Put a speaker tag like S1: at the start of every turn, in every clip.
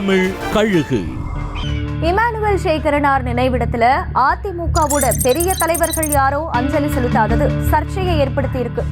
S1: தமிழ் கழுகு.
S2: இமானுவேல் சேகரனார் நினைவிடத்துல அதிமுகவோட பெரிய தலைவர்கள் யாரோ அஞ்சலி செலுத்தாதது சர்ச்சையை ஏற்படுத்தி இருக்கு.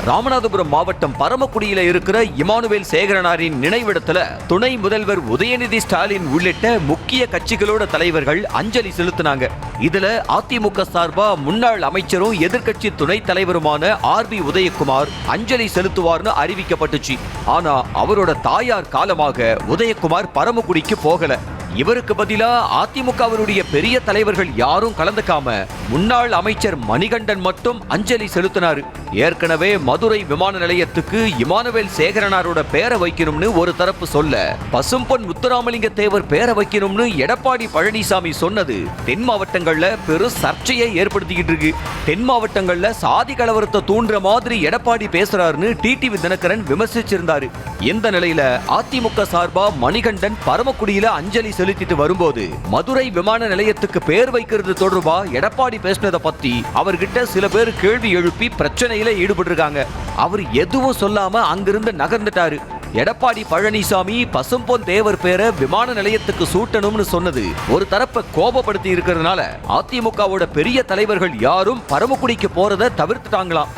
S3: ராமநாதபுரம் மாவட்டம் பரமக்குடியில இருக்கிற இமானுவேல் சேகரனாரின் நினைவிடத்துல துணை முதல்வர் உதயநிதி ஸ்டாலின் உள்ளிட்ட முக்கிய கட்சிகளோட தலைவர்கள் அஞ்சலி செலுத்தினாங்க. இதுல அதிமுக சார்பா முன்னாள் அமைச்சரும் எதிர்க்கட்சி துணைத் தலைவருமான ஆர்.பி. உதயகுமார் அஞ்சலி செலுத்துவார்னு அறிவிக்கப்பட்டுச்சு. ஆனா அவரோட தாயார் காலமாக உதயகுமார் பரமக்குடிக்கு போகல. இவருக்கு பதிலா அதிமுகவினுடைய பெரிய தலைவர்கள் யாரும் கலந்துக்காம முன்னாள் அமைச்சர் மணிகண்டன் மட்டும் அஞ்சலி செலுத்தினாரு. ஏற்கனவே மதுரை விமான நிலையத்துக்கு இமானுவேல் சேகரனாரோட பேரை வைக்கணும்னு ஒரு தரப்பு சொல்ல, பசும்பொன் முத்துராமலிங்க தேவர் பேரை வைக்கணும்னு எடப்பாடி பழனிசாமி சொன்னது தென் மாவட்டங்கள்ல பெரும் சர்ச்சையை ஏற்படுத்திக்கிட்டு இருக்கு. தென் மாவட்டங்கள்ல சாதி கலவரத்தை தூண்டுற மாதிரி எடப்பாடி பேசுறாருன்னு டிடிவி தினகரன் விமர்சிச்சிருந்தாரு. இந்த நிலையில அதிமுக சார்பா மணிகண்டன் பரமக்குடியில அஞ்சலி செலுத்திட்டு வரும்போது மதுரை விமான நிலையத்துக்கு பேர் வைக்கிறது தொடர்பா எடப்பாடி பேசினதை பத்தி அவர்கிட்ட சில பேர் கேள்வி எழுப்பி பிரச்சனையில ஈடுபட்டிருக்காங்க. அவர் எதுவும் சொல்லாம அங்கிருந்து நகர்ந்துட்டாரு. எடப்பாடி பழனிசாமி பசும்பொன் தேவர் பேரை விமான நிலையத்துக்கு சூட்டணும்னு சொன்னது ஒரு தரப்பை கோபப்படுத்தி இருக்கிறதுனால அதிமுகவோட பெரிய தலைவர்கள் யாரும் பரமக்குடிக்கு போறதை தவிர்த்துட்டாங்களாம்.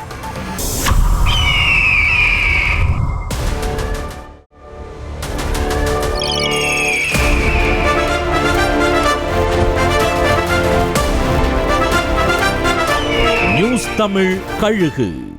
S1: நியூஸ் தமிழ் கழுகு.